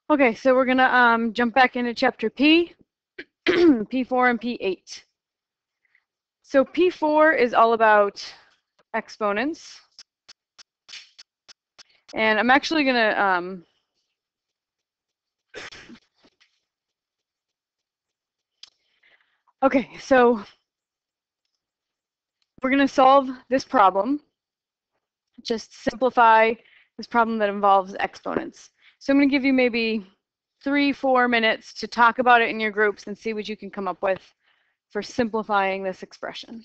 Okay, so we're gonna jump back into chapter P, P4 and P8. So P4 is all about exponents. And I'm actually gonna okay, so we're gonna solve this problem. Just simplify this problem that involves exponents. So I'm gonna give you maybe 3-4 minutes to talk about it in your groups and see what you can come up with for simplifying this expression.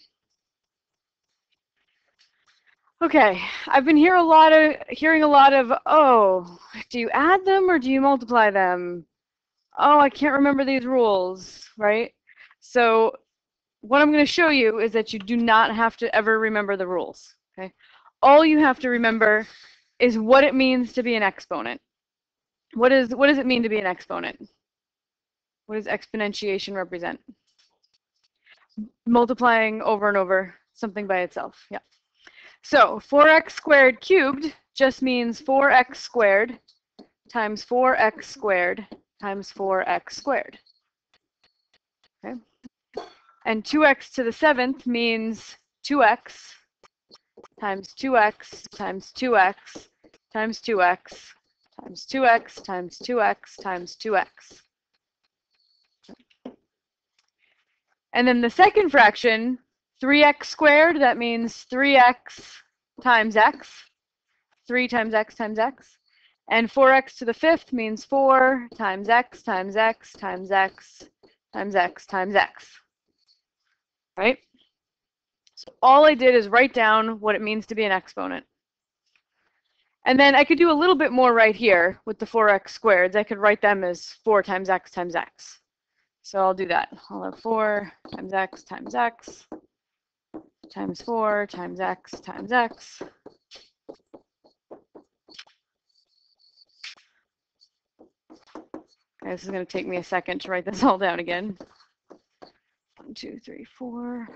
Okay, I've been hearing a lot of, oh, do you add them or do you multiply them? Oh, I can't remember these rules, right? So what I'm going to show you is that you do not have to ever remember the rules, okay? All you have to remember is what it means to be an exponent. What does it mean to be an exponent? What does exponentiation represent? Multiplying over and over something by itself. Yeah. So 4x squared cubed just means 4x squared times 4x squared times 4x squared. Okay. And 2x to the 7th means 2x times 2x times 2x times 2x times 2x times 2x times 2x. And then the second fraction, 3x squared, that means 3x times x, 3 times x times x. And 4x to the 5th means 4 times x times x times x times x times x. Right? So all I did is write down what it means to be an exponent. And then I could do a little bit more right here with the 4x squareds. I could write them as 4 times x times x. So I'll do that. I'll have 4 times x times 4 times x times x. Okay, this is going to take me a second to write this all down again. 1, 2, 3, 4.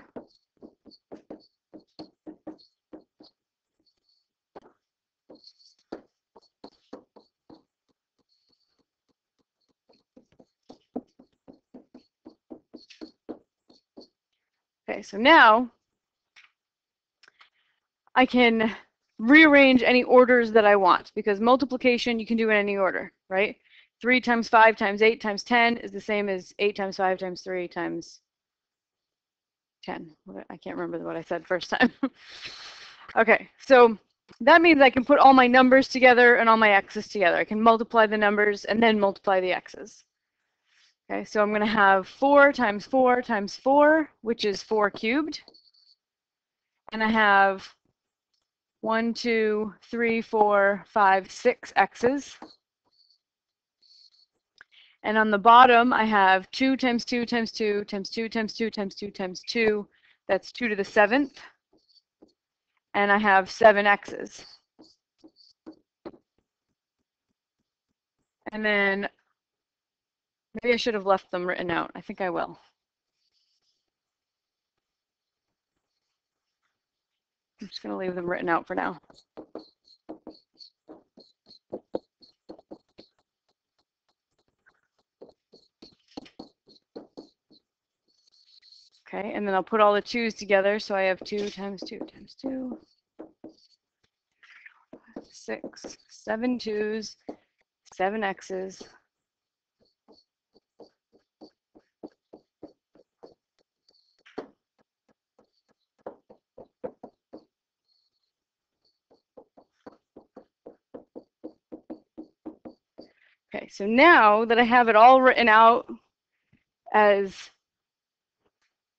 Okay, so now I can rearrange any orders that I want, because multiplication you can do in any order, right? 3 times 5 times 8 times 10 is the same as 8 times 5 times 3 times 10. I can't remember what I said first time. Okay, so that means I can put all my numbers together and all my x's together. I can multiply the numbers and then multiply the x's. Okay, so I'm going to have 4 times 4 times 4, which is 4 cubed. And I have 1, 2, 3, 4, 5, 6 x's. And on the bottom, I have 2 times 2 times 2 times 2 times 2 times 2 times 2. That's 2 to the 7th. And I have 7 x's. And then maybe I should have left them written out. I think I will. I'm just going to leave them written out for now. Okay, and then I'll put all the 2's together. So I have 2 times 2 times 2. 6, 7 2's, 7 x's. Okay, so now that I have it all written out as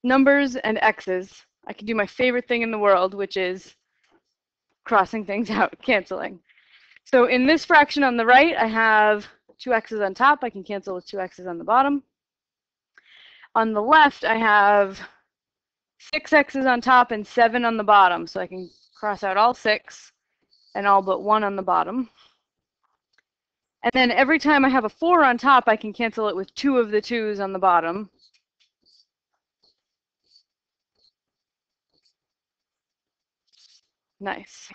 numbers and x's, I can do my favorite thing in the world, which is crossing things out, canceling. So in this fraction on the right, I have 2 x's on top. I can cancel with 2 x's on the bottom. On the left, I have 6 x's on top and 7 on the bottom. So I can cross out all 6 and all but 1 on the bottom. And then every time I have a 4 on top, I can cancel it with 2 of the 2's on the bottom. Nice.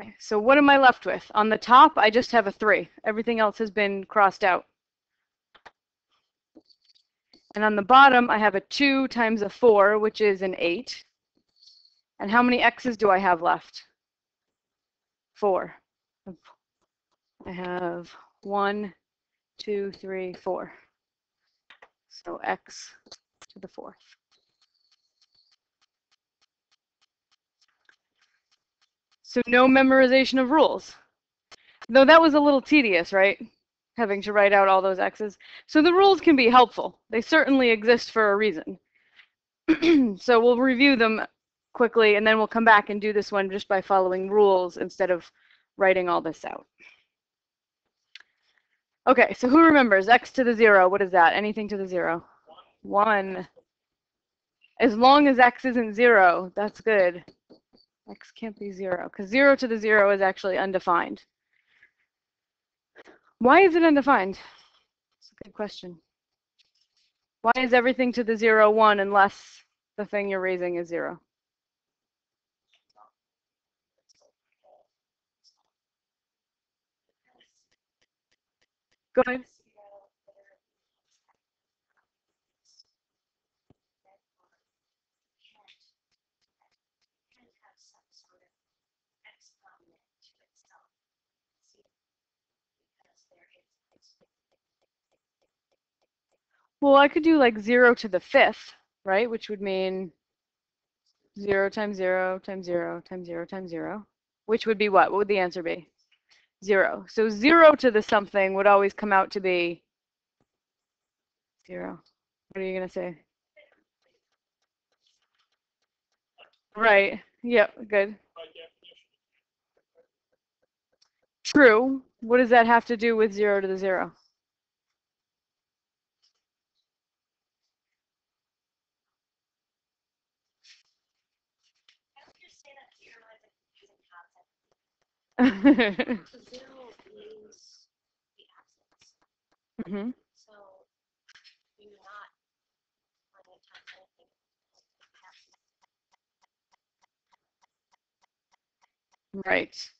Okay, so what am I left with? On the top, I just have a 3. Everything else has been crossed out. And on the bottom, I have a 2 times a 4, which is an 8. And how many x's do I have left? 4. I have 1, 2, 3, 4. So x to the 4th. So no memorization of rules. Though that was a little tedious, right? Having to write out all those x's. So the rules can be helpful. They certainly exist for a reason. So we'll review them quickly, and then we'll come back and do this one just by following rules instead of writing all this out. Okay, so who remembers x to the 0? What is that? Anything to the 0? 1. As long as x isn't 0, that's good. X can't be 0, because 0 to the 0 is actually undefined. Why is it undefined? That's a good question. Why is everything to the 0, 1, unless the thing you're raising is 0? Go ahead. Well, I could do like 0 to the 5th, right? Which would mean 0 times 0 times 0 times 0 times 0, which would be what? What would the answer be? 0. So 0 to the something would always come out to be 0. What are you going to say? Right. Yep, good. True. What does that have to do with 0 to the 0? Mm-hmm. Right.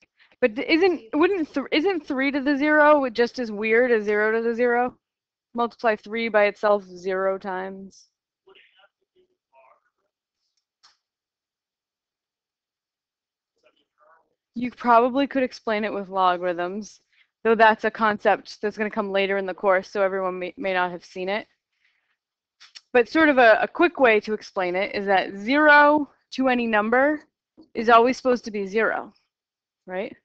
But isn't 3 to the 0 just as weird as 0 to the 0? Multiply 3 by itself 0 times. You probably could explain it with logarithms, though that's a concept that's going to come later in the course, so everyone may not have seen it. But sort of a quick way to explain it is that 0 to any number is always supposed to be 0, right?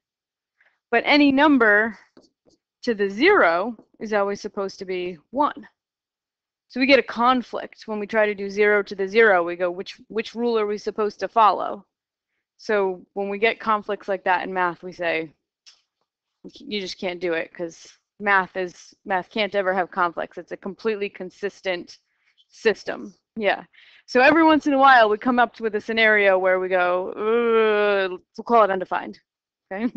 But any number to the 0 is always supposed to be 1. So we get a conflict when we try to do 0 to the 0. We go, which rule are we supposed to follow? So when we get conflicts like that in math, we say, you just can't do it because math can't ever have conflicts. It's a completely consistent system. Yeah. So every once in a while, we come up with a scenario where we go, we'll call it undefined. Okay.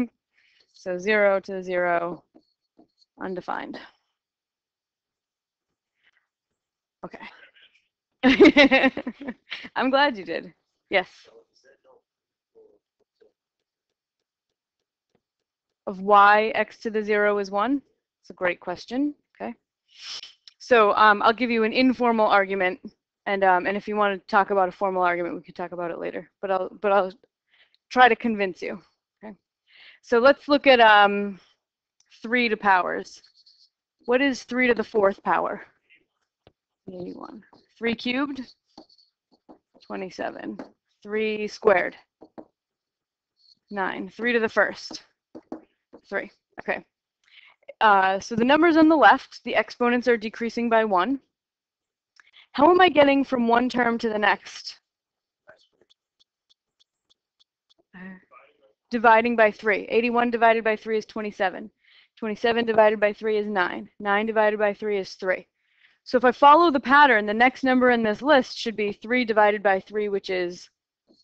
So 0 to 0, undefined. Okay. I'm glad you did. Yes. Of why x to the 0 is 1? It's a great question. Okay. So I'll give you an informal argument, and if you want to talk about a formal argument, we could talk about it later. But I'll try to convince you. Okay. So let's look at 3 to powers. What is 3 to the 4th power? 81. 3 cubed? 27. 3 squared? 9. 3 to the 1st? 3. Okay. So the numbers on the left, the exponents are decreasing by 1. How am I getting from one term to the next? Dividing by 3. 81 divided by 3 is 27. 27 divided by 3 is 9. 9 divided by 3 is 3. So if I follow the pattern, the next number in this list should be 3 divided by 3, which is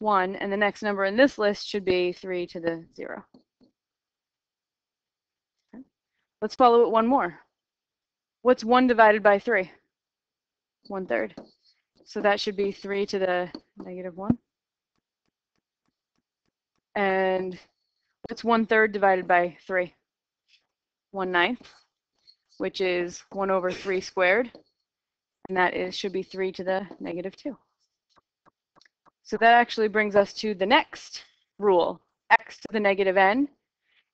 1. And the next number in this list should be 3 to the 0. Okay. Let's follow it one more. What's 1 divided by 3? 1/3. So that should be 3 to the -1. And What's 1/3 divided by 3? 1/9, which is 1 over 3 squared. And that should be 3 to the negative 2. So that actually brings us to the next rule. X to the negative n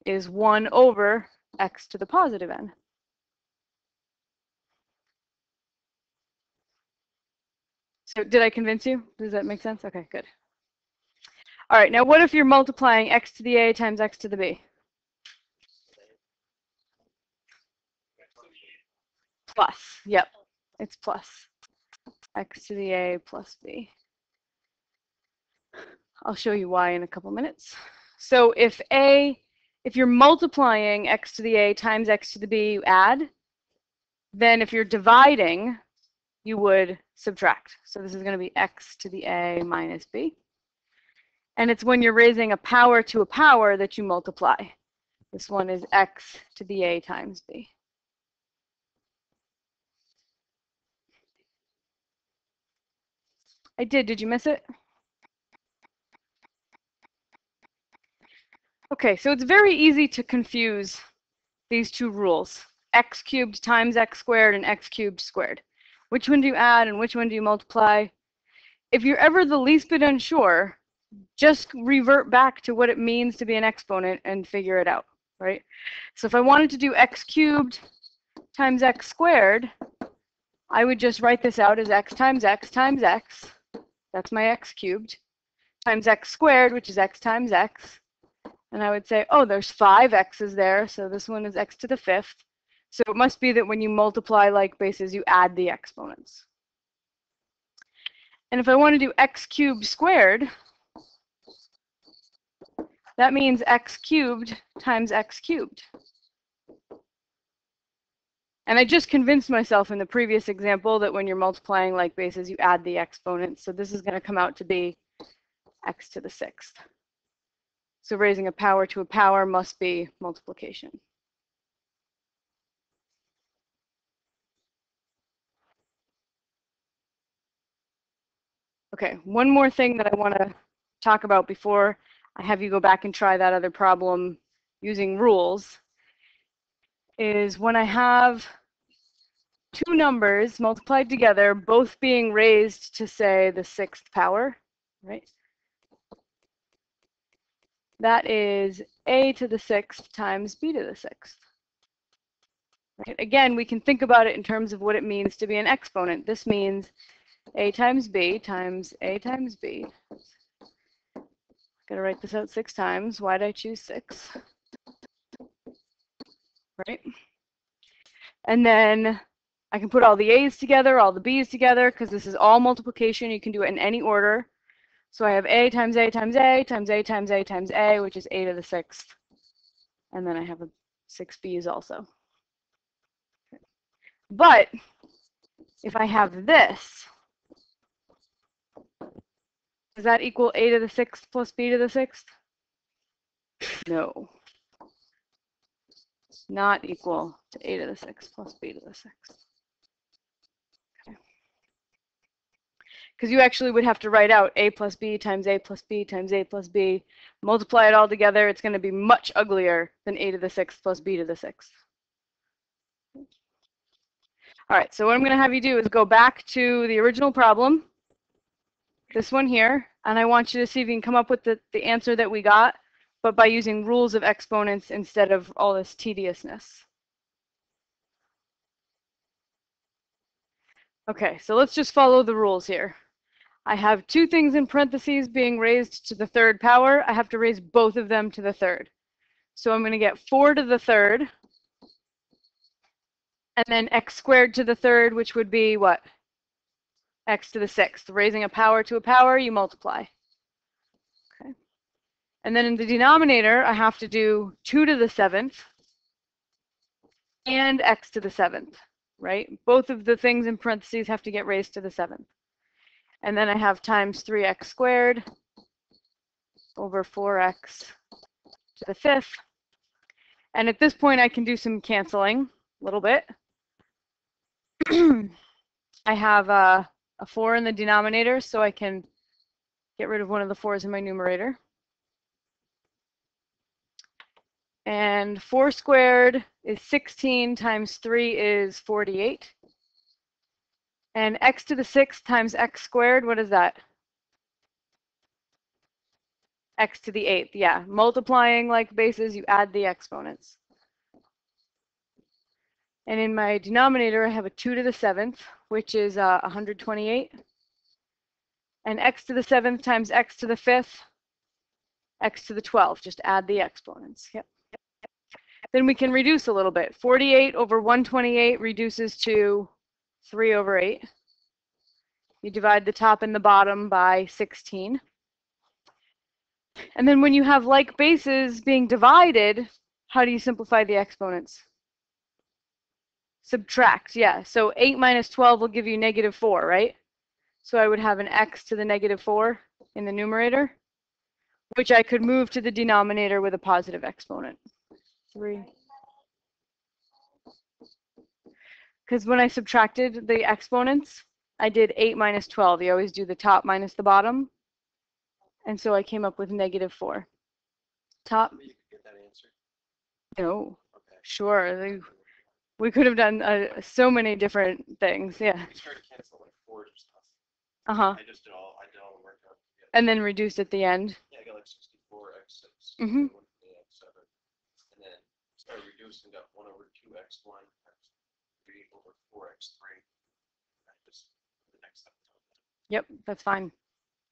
is 1 over x to the positive n. So did I convince you? Does that make sense? Okay, good. All right, now what if you're multiplying x to the a times x to the b? Plus, yep, it's plus. X to the a plus b. I'll show you why in a couple minutes. So if you're multiplying x to the a times x to the b, you add. Then if you're dividing, you would subtract. So this is going to be x to the a minus b. And it's when you're raising a power to a power that you multiply. This one is x to the a times b. I did. Did you miss it? Okay, so it's very easy to confuse these two rules, x cubed times x squared and x cubed squared. Which one do you add and which one do you multiply? If you're ever the least bit unsure, just revert back to what it means to be an exponent and figure it out, right? So if I wanted to do x cubed times x squared, I would just write this out as x times x times x. That's my x cubed. Times x squared, which is x times x. And I would say, oh, there's 5 x's there, so this one is x to the 5th. So it must be that when you multiply like bases, you add the exponents. And if I want to do x cubed squared, that means x cubed times x cubed. And I just convinced myself in the previous example that when you're multiplying like bases, you add the exponents. So this is going to come out to be x to the 6th. So raising a power to a power must be multiplication. Okay, one more thing that I want to talk about before I have you go back and try that other problem using rules is when I have two numbers multiplied together, both being raised to, say, the 6th power, right? That is a to the 6th times b to the 6th. Right? Again, we can think about it in terms of what it means to be an exponent. This means a times b times a times b. Gotta write this out 6 times. Why'd I choose 6? Right? And then I can put all the a's together, all the b's together, because this is all multiplication. You can do it in any order. So I have a times a times a times a times a times a, which is a to the 6th. And then I have 6 b's also. But if I have this, does that equal a to the 6th plus b to the 6th? No. Not equal to a to the 6th plus b to the 6th. Okay. Because you actually would have to write out a plus b times a plus b times a plus b, multiply it all together. It's going to be much uglier than a to the 6th plus b to the 6th. All right, so what I'm going to have you do is go back to the original problem, this one here, and I want you to see if you can come up with the answer that we got, but by using rules of exponents instead of all this tediousness. Okay, so let's just follow the rules here. I have two things in parentheses being raised to the 3rd power. I have to raise both of them to the 3rd. So I'm going to get 4 to the 3rd, and then x squared to the 3rd, which would be what? X to the 6th. Raising a power to a power, you multiply. Okay. And then in the denominator, I have to do 2 to the 7th and x to the 7th, right? Both of the things in parentheses have to get raised to the 7th. And then I have times 3x squared over 4x to the 5th. And at this point, I can do some canceling a little bit. I have a 4 in the denominator, so I can get rid of one of the 4s in my numerator. And 4 squared is 16 times 3 is 48. And x to the 6th times x squared, what is that? X to the 8th, yeah. Multiplying like bases, you add the exponents. And in my denominator, I have a 2 to the 7th, which is 128. And x to the 7th times x to the 5th, x to the 12th. Just add the exponents. Yep. Then we can reduce a little bit. 48 over 128 reduces to 3 over 8. You divide the top and the bottom by 16. And then when you have like bases being divided, how do you simplify the exponents? Subtract, yeah. So 8 minus 12 will give you negative 4, right? So I would have an x to the negative 4 in the numerator, which I could move to the denominator with a positive exponent. 3. Because when I subtracted the exponents, I did 8 minus 12. You always do the top minus the bottom. And so I came up with negative 4. Top. You could get that answer? No. Okay. Sure. We could have done so many different things. Yeah. We started to cancel like 4 stuff. Uh-huh. I did all the work out. And then reduced at the end. Yeah, I got like 64x6. Mm-hmm. X7. And then started reducing, got 1 over 2x1. 3 over 4x3. Just the next step. Yep, that's fine.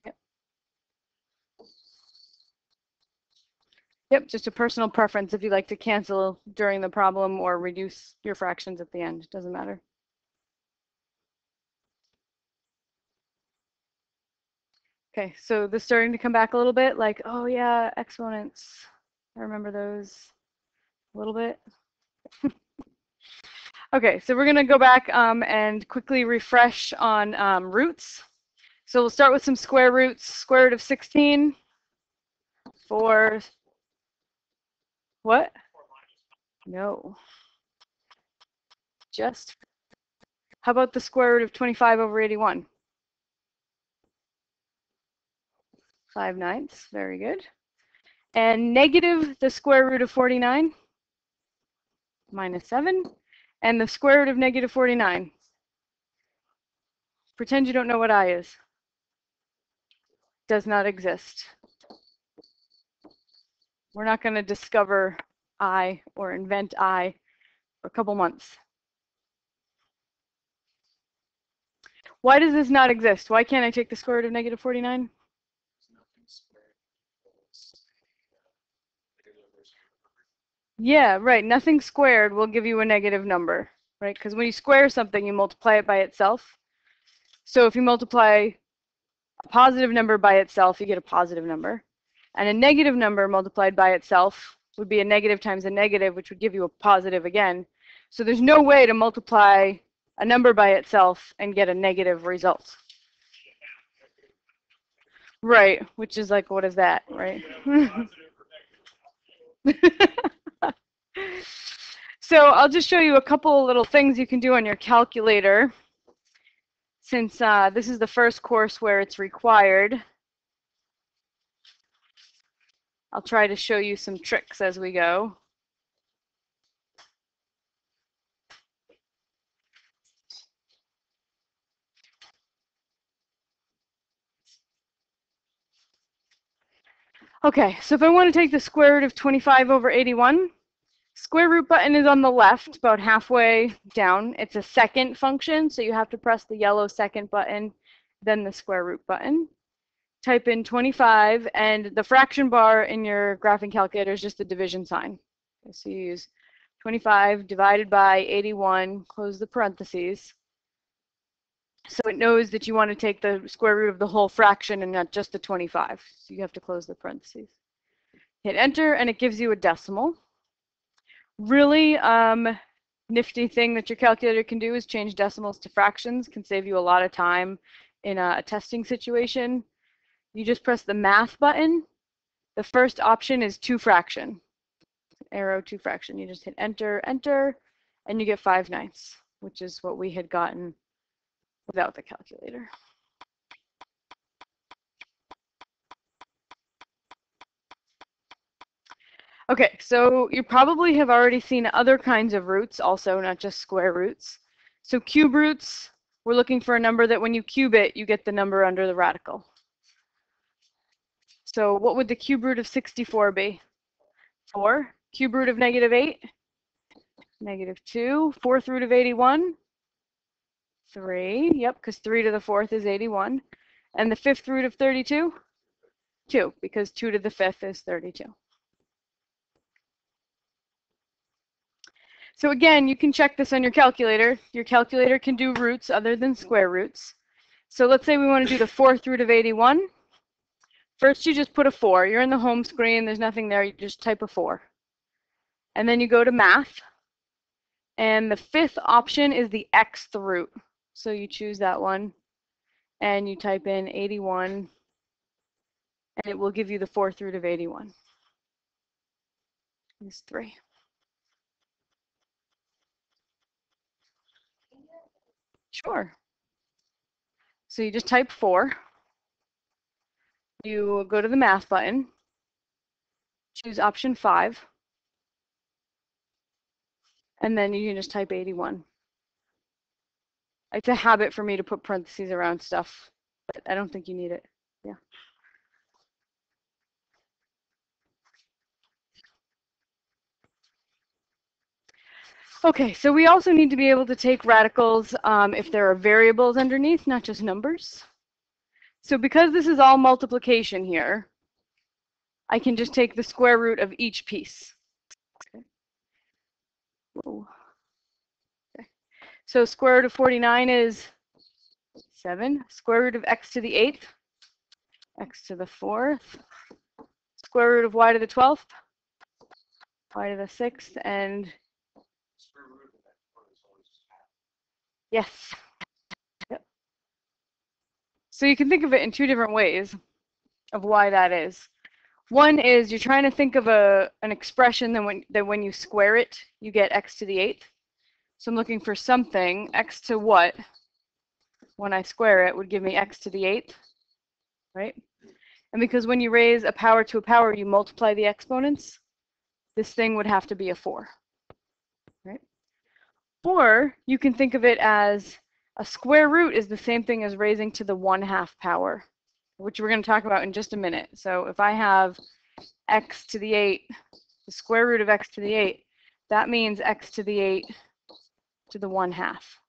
Yep. Yep, just a personal preference if you like to cancel during the problem or reduce your fractions at the end. It doesn't matter. Okay, so this is starting to come back a little bit, like, oh yeah, exponents. I remember those a little bit. Okay, so we're going to go back and quickly refresh on roots. So we'll start with some square roots. Square root of 16 for what? No. Just. How about the square root of 25 over 81? 5/9. Very good. And negative the square root of 49? -7. And the square root of negative 49? Pretend you don't know what I is. Does not exist. We're not going to discover I or invent I for a couple months. Why does this not exist? Why can't I take the square root of negative 49? Yeah, right. Nothing squared will give you a negative number, right? Because when you square something, you multiply it by itself. So if you multiply a positive number by itself, you get a positive number. And a negative number multiplied by itself would be a negative times a negative, which would give you a positive again. So there's no way to multiply a number by itself and get a negative result. Right, which is like, what is that, right? So I'll just show you a couple little things you can do on your calculator, since this is the first course where it's required. I'll try to show you some tricks as we go. Okay, so if I want to take the square root of 25 over 81, square root button is on the left, about halfway down. It's a second function, so you have to press the yellow second button, then the square root button. Type in 25, and the fraction bar in your graphing calculator is just the division sign. So you use 25 divided by 81, close the parentheses. So it knows that you want to take the square root of the whole fraction and not just the 25. So you have to close the parentheses. Hit enter, and it gives you a decimal. Really nifty thing that your calculator can do is change decimals to fractions. Can save you a lot of time in a testing situation. You just press the math button. The first option is 2 fraction. Arrow 2 fraction. You just hit enter, enter, and you get 5/9, which is what we had gotten without the calculator. Okay, so you probably have already seen other kinds of roots also, not just square roots. So cube roots, we're looking for a number that when you cube it, you get the number under the radical. So what would the cube root of 64 be? 4. Cube root of -8? -2. Fourth root of 81? 3. Yep, because 3 to the fourth is 81. And the fifth root of 32? 2, because 2 to the fifth is 32. So again, you can check this on your calculator. Your calculator can do roots other than square roots. So let's say we want to do the fourth root of 81. First, you just put a 4. You're in the home screen. There's nothing there. You just type a 4. And then you go to math. And the fifth option is the xth root. So you choose that one. And you type in 81. And it will give you the fourth root of 81. It's 3. Sure. So you just type 4. You go to the math button. Choose option 5. And then you can just type 81. It's a habit for me to put parentheses around stuff, but I don't think you need it. Yeah. Okay, so we also need to be able to take radicals if there are variables underneath, not just numbers. So because this is all multiplication here, I can just take the square root of each piece. Okay. Whoa. Okay. So square root of 49 is 7. Square root of x to the 8th, x to the 4th. Square root of y to the 12th, y to the 6th, and yes. Yep. So you can think of it in 2 different ways of why that is. One is you're trying to think of an expression that when you square it, you get x to the 8th. So I'm looking for something, x to what, when I square it, would give me x to the 8th, right? And because when you raise a power to a power, you multiply the exponents, this thing would have to be a 4, right? Or you can think of it as a square root is the same thing as raising to the 1/2 power, which we're going to talk about in just a minute. So if I have x to the 8, the square root of x to the 8, that means x to the 8 to the 1/2.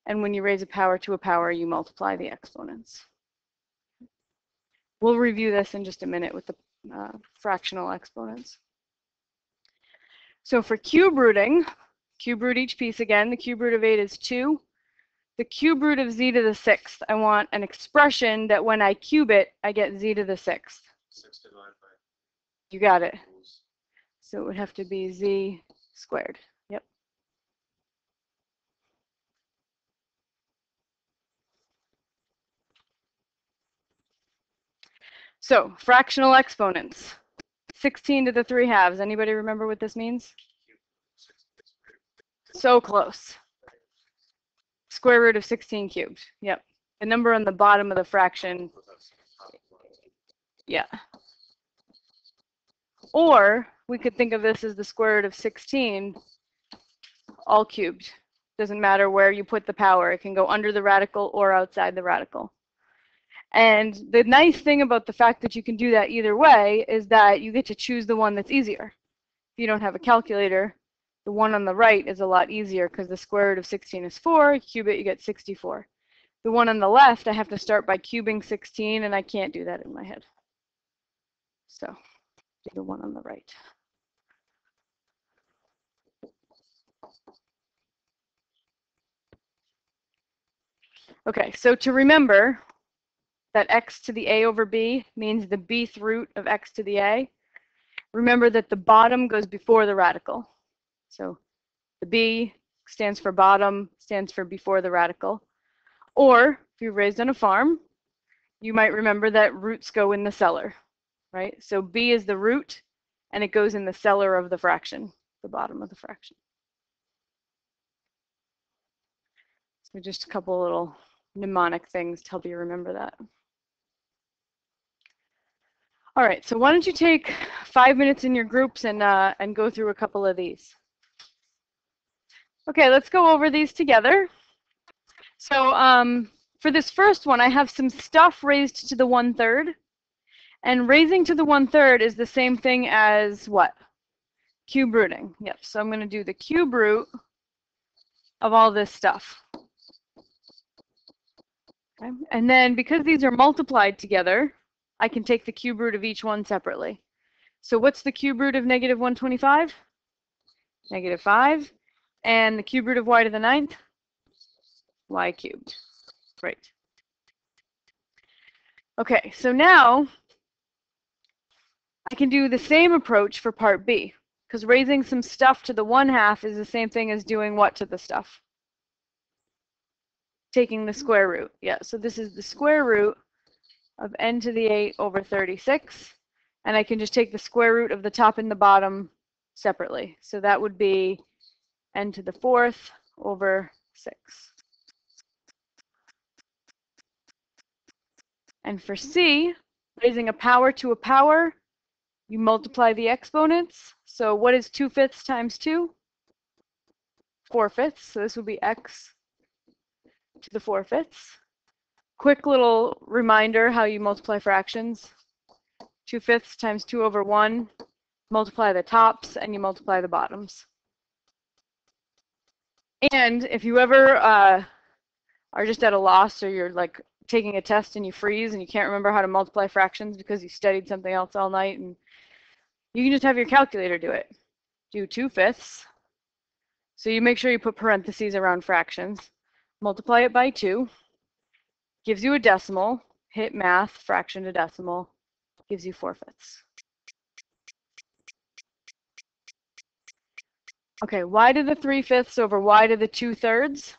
And when you raise a power to a power, you multiply the exponents. We'll review this in just a minute with the fractional exponents. So for cube rooting, cube root each piece again. The cube root of 8 is 2. The cube root of z to the 6th, I want an expression that when I cube it, I get z to the 6th. 6 divided by. You got it. So it would have to be z squared. Yep. So fractional exponents. 16 to the 3/2. Anybody remember what this means? So close. Square root of 16 cubed. Yep. The number on the bottom of the fraction. Yeah. Or we could think of this as the square root of 16 all cubed. Doesn't matter where you put the power. It can go under the radical or outside the radical. And the nice thing about the fact that you can do that either way is that you get to choose the one that's easier. If you don't have a calculator, the one on the right is a lot easier because the square root of 16 is 4. Cube it, you get 64. The one on the left, I have to start by cubing 16, and I can't do that in my head. So do the one on the right. Okay, so to remember that x to the a over b means the bth root of x to the a, remember that the bottom goes before the radical. So the b stands for bottom, stands for before the radical. Or if you're raised on a farm, you might remember that roots go in the cellar, right? So b is the root, and it goes in the cellar of the fraction, the bottom of the fraction. So just a couple little mnemonic things to help you remember that. All right, so why don't you take 5 minutes in your groups and go through a couple of these. Okay, let's go over these together. So for this first one, I have some stuff raised to the 1/3. And raising to the 1/3 is the same thing as what? Cube rooting. Yep, so I'm going to do the cube root of all this stuff. Okay. And then because these are multiplied together, I can take the cube root of each one separately. So what's the cube root of negative 125? Negative 5. And the cube root of y to the 9th? Y cubed. Great. Okay, so now I can do the same approach for part B, because raising some stuff to the 1/2 is the same thing as doing what to the stuff? Taking the square root. Yeah, so this is the square root of n to the 8 over 36. And I can just take the square root of the top and the bottom separately. So that would be n to the 4th over 6. And for C, raising a power to a power, you multiply the exponents. So what is 2/5 times 2? 4/5. So this would be x to the 4/5. Quick little reminder how you multiply fractions. 2/5 times 2 over 1. Multiply the tops and you multiply the bottoms. And if you ever are just at a loss, or you're like taking a test and you freeze and you can't remember how to multiply fractions because you studied something else all night, and you can just have your calculator do it. Do 2/5. So you make sure you put parentheses around fractions. Multiply it by 2. Gives you a decimal. Hit math, fraction to decimal. Gives you 4/5. Okay, y to the 3/5 over y to the 2/3.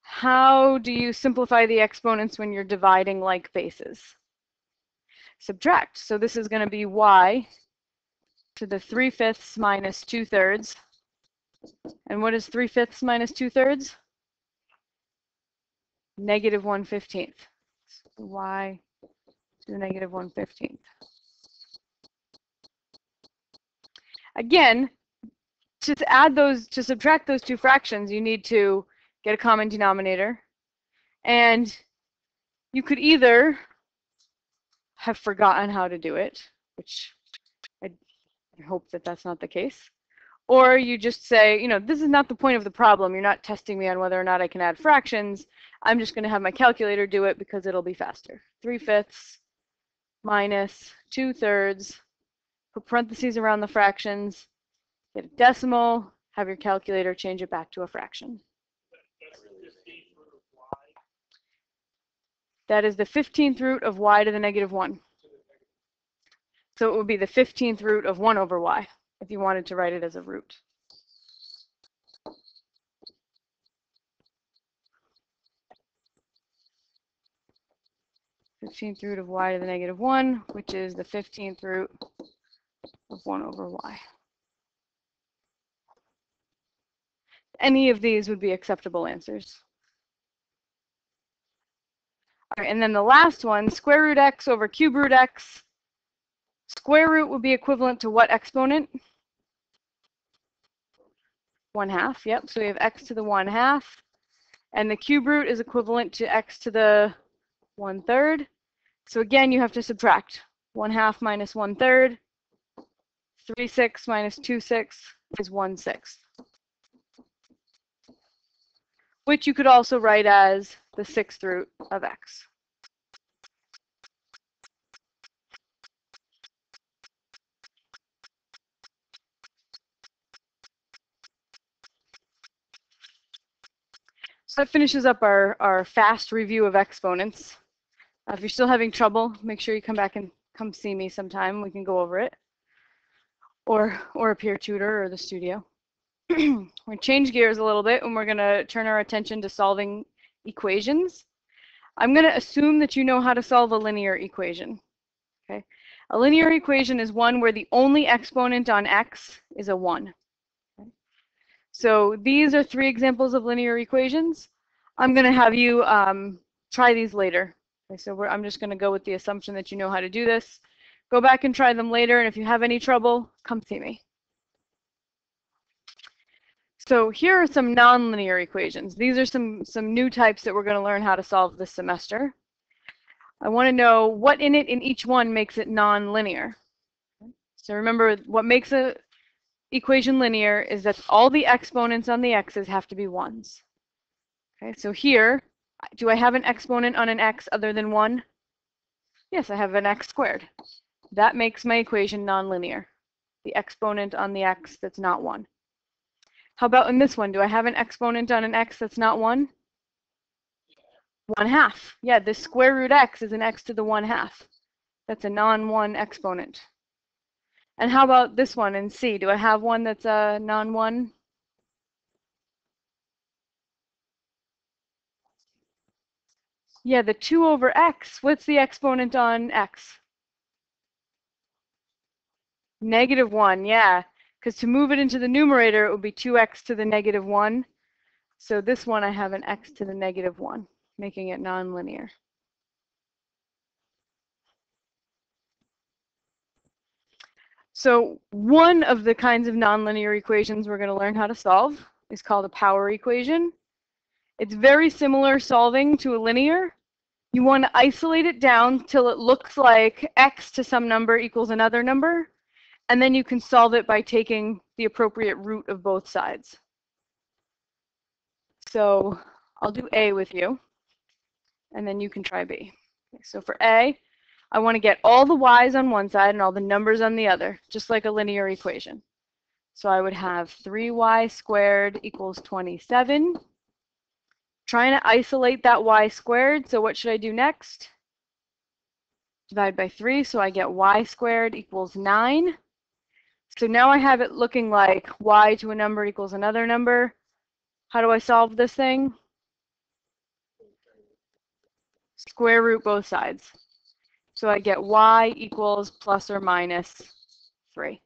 How do you simplify the exponents when you're dividing like bases? Subtract. So this is going to be y to the 3/5 minus 2/3. And what is 3/5 minus 2/3? Negative 1/15. Y to the negative 1/15. Again, to subtract those two fractions, you need to get a common denominator. And you could either have forgotten how to do it, which I hope that that's not the case. Or you just say, you know, this is not the point of the problem. You're not testing me on whether or not I can add fractions. I'm just going to have my calculator do it because it'll be faster. 3/5 minus 2/3. Put parentheses around the fractions. Get a decimal. Have your calculator change it back to a fraction. That is the 15th root of y to the negative 1. So it would be the 15th root of 1 over y, if you wanted to write it as a root. Fifteenth root of y to the negative 1, which is the 15th root of 1 over y. Any of these would be acceptable answers. All right, and then the last one, square root x over cube root x. Square root would be equivalent to what exponent? 1/2, yep. So we have x to the 1/2. And the cube root is equivalent to x to the 1/3. So again, you have to subtract. 1/2 minus 1/3. 3/6 minus 2/6 is 1/6. Which you could also write as the 6th root of x. So that finishes up our fast review of exponents. If you're still having trouble, make sure you come back and come see me sometime. We can go over it. Or a peer tutor or the studio. We're going to change gears a little bit, and we're going to turn our attention to solving equations. I'm going to assume that you know how to solve a linear equation. Okay? A linear equation is one where the only exponent on x is a 1. Okay? So these are 3 examples of linear equations. I'm going to have you try these later. Okay, so I'm just going to go with the assumption that you know how to do this. Go back and try them later, and if you have any trouble, come see me. So here are some nonlinear equations. These are some new types that we're going to learn how to solve this semester. I want to know what in each one makes it nonlinear. So remember, what makes an equation linear is that all the exponents on the x's have to be 1s. Okay, so here, do I have an exponent on an x other than 1? Yes, I have an x squared. That makes my equation nonlinear. The exponent on the x that's not 1. How about in this one? Do I have an exponent on an x that's not 1? 1/2. Yeah, the square root x is an x to the 1/2. That's a non-1 exponent. And how about this one in C? Do I have one that's a non-1? Yeah, the 2 over x. What's the exponent on x? -1, yeah. Because to move it into the numerator, it would be 2x to the -1. So this one, I have an x to the -1, making it nonlinear. So one of the kinds of nonlinear equations we're going to learn how to solve is called a power equation. It's very similar solving to a linear. You want to isolate it down till it looks like x to some number equals another number, and then you can solve it by taking the appropriate root of both sides. So I'll do A with you, and then you can try B. Okay, so for A, I want to get all the y's on one side and all the numbers on the other, just like a linear equation. So I would have 3y squared equals 27. Trying to isolate that y squared, so what should I do next? Divide by 3, so I get y squared equals 9. So now I have it looking like y to a number equals another number. How do I solve this thing? Square root both sides. So I get y equals plus or minus 3.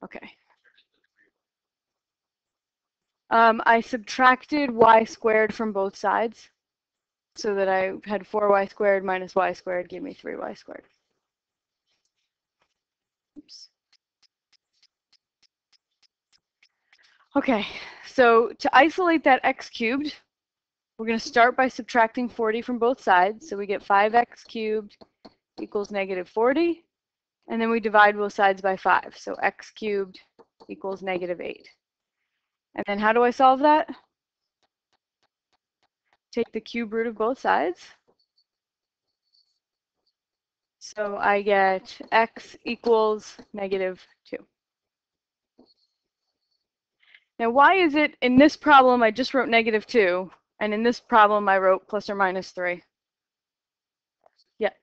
Okay. I subtracted y squared from both sides so that I had 4y squared minus y squared gave me 3y squared. Oops. Okay, so to isolate that x cubed, we're going to start by subtracting 40 from both sides. So we get 5x cubed equals -40. And then we divide both sides by 5. So x cubed equals -8. And then how do I solve that? Take the cube root of both sides. So I get x equals -2. Now, why is it in this problem I just wrote -2, and in this problem I wrote plus or minus 3? Yeah.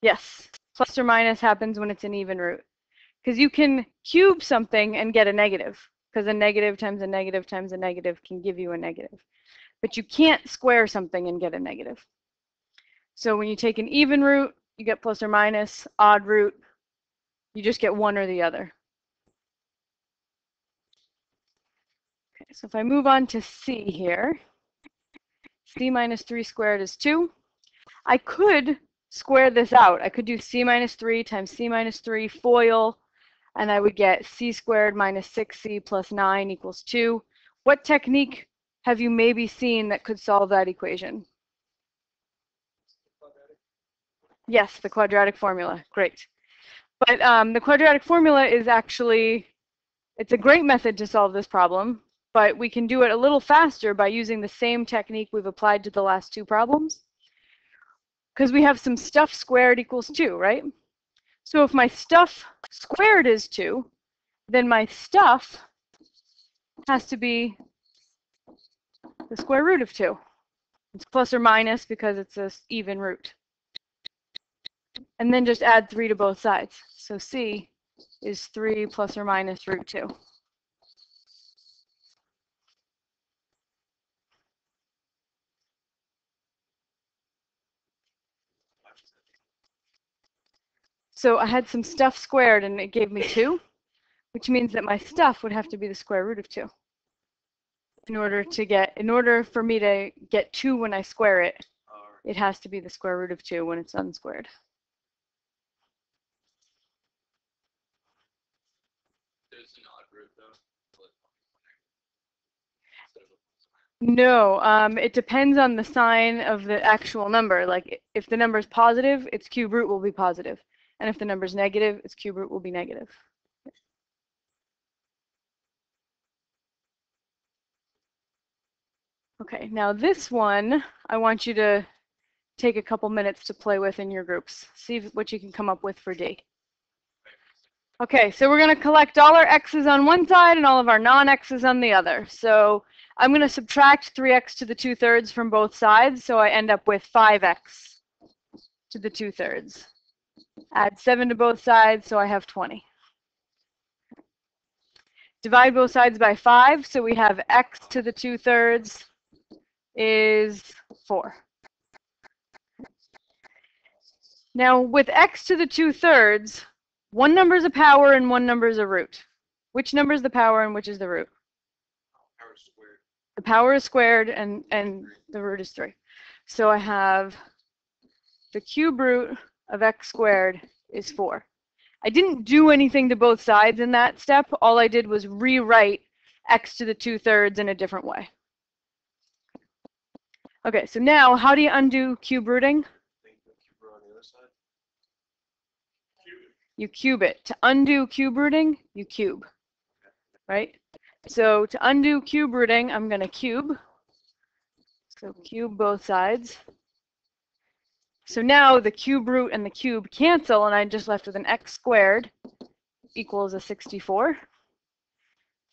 Yes. Plus or minus happens when it's an even root. Because you can cube something and get a negative, because a negative times a negative times a negative can give you a negative. But you can't square something and get a negative. So when you take an even root, you get plus or minus. Odd root, you just get one or the other. Okay, so if I move on to C here, C minus 3 squared is 2. I could square this out. I could do C minus 3 times C minus 3 FOIL, and I would get C squared minus 6C plus 9 equals 2. What technique have you maybe seen that could solve that equation? Yes, the quadratic formula. Great. But the quadratic formula is actually, it's a great method to solve this problem, but we can do it a little faster by using the same technique we've applied to the last two problems. Because we have some stuff squared equals 2, right? So if my stuff squared is 2, then my stuff has to be the square root of 2. It's plus or minus because it's an even root. And then just add 3 to both sides. So C is 3 plus or minus root 2. So I had some stuff squared and it gave me 2, which means that my stuff would have to be the square root of 2. In order for me to get 2 when I square it, it has to be the square root of 2 when it's unsquared. There's an odd root though. No, it depends on the sign of the actual number. Like if the number is positive, its cube root will be positive. And if the number is negative, its cube root will be negative. Okay, now this one, I want you to take a couple minutes to play with in your groups. See what you can come up with for D. Okay, so we're going to collect all our x's on one side and all of our non-x's on the other. So I'm going to subtract 3x to the 2/3 from both sides, so I end up with 5x to the 2/3. Add 7 to both sides, so I have 20. Divide both sides by 5, so we have x to the 2/3 is 4. Now, with x to the 2/3, one number is a power and one number is a root. Which number is the power and which is the root? Power squared. The power is squared and the root is 3. So I have the cube root of x squared is 4. I didn't do anything to both sides in that step. All I did was rewrite x to the 2/3 in a different way. Okay, so now how do you undo cube rooting? You cube it. To undo cube rooting, you cube, right? So to undo cube rooting, I'm going to cube. So cube both sides. So now the cube root and the cube cancel, and I'm just left with an x squared equals a 64.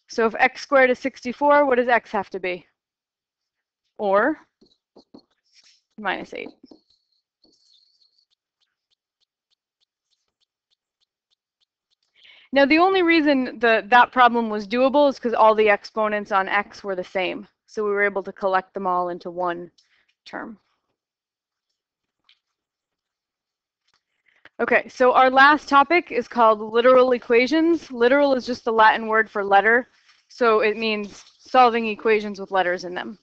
So if x squared is 64, what does x have to be? Or minus 8. Now, the only reason that problem was doable is because all the exponents on x were the same. So we were able to collect them all into one term. Okay, so our last topic is called literal equations. Literal is just the Latin word for letter. So it means solving equations with letters in them.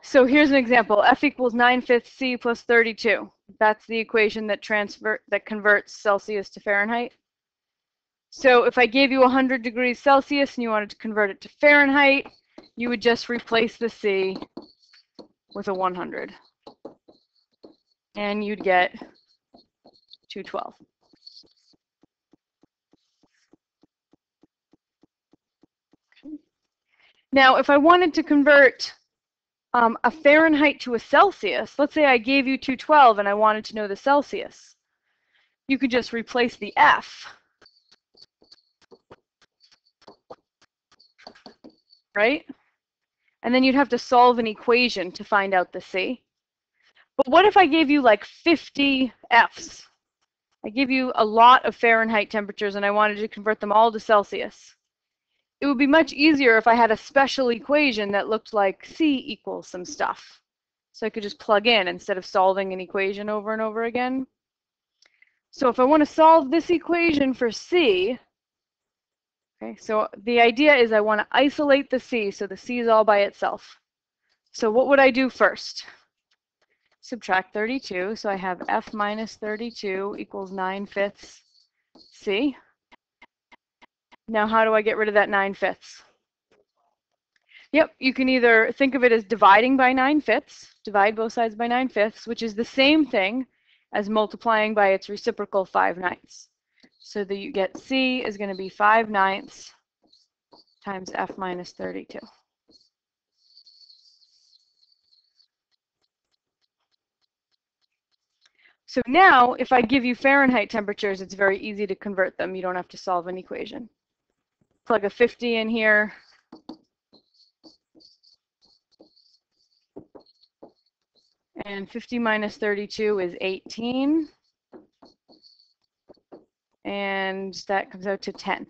So here's an example. F equals 9/5 C plus 32. That's the equation that converts Celsius to Fahrenheit. So if I gave you 100 degrees Celsius and you wanted to convert it to Fahrenheit, you would just replace the C with a 100. And you'd get 212. Okay. Now, if I wanted to convert a Fahrenheit to a Celsius, let's say I gave you 212 and I wanted to know the Celsius, you could just replace the F. Right? And then you'd have to solve an equation to find out the C. But what if I gave you like 50 Fs? I give you a lot of Fahrenheit temperatures and I wanted to convert them all to Celsius. It would be much easier if I had a special equation that looked like C equals some stuff. So I could just plug in instead of solving an equation over and over again. So if I want to solve this equation for C, okay, so the idea is I want to isolate the C, so the C is all by itself. So what would I do first? Subtract 32, so I have F minus 32 equals 9/5 C. Now how do I get rid of that 9/5? Yep, you can either think of it as dividing by 9/5, divide both sides by 9/5, which is the same thing as multiplying by its reciprocal 5/9. So that you get C is going to be 5/9 times F minus 32. So now, if I give you Fahrenheit temperatures, it's very easy to convert them. You don't have to solve an equation. Plug a 50 in here. And 50 minus 32 is 18. And that comes out to 10.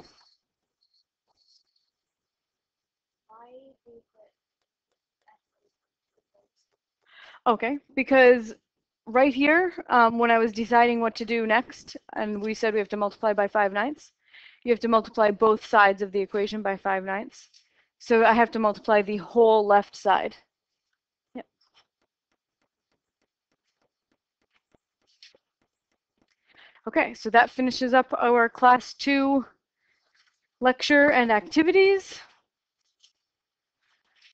Okay, because right here, when I was deciding what to do next, and we said we have to multiply by 5/9, you have to multiply both sides of the equation by 5/9. So I have to multiply the whole left side. Yep. Okay, so that finishes up our class 2 lecture and activities.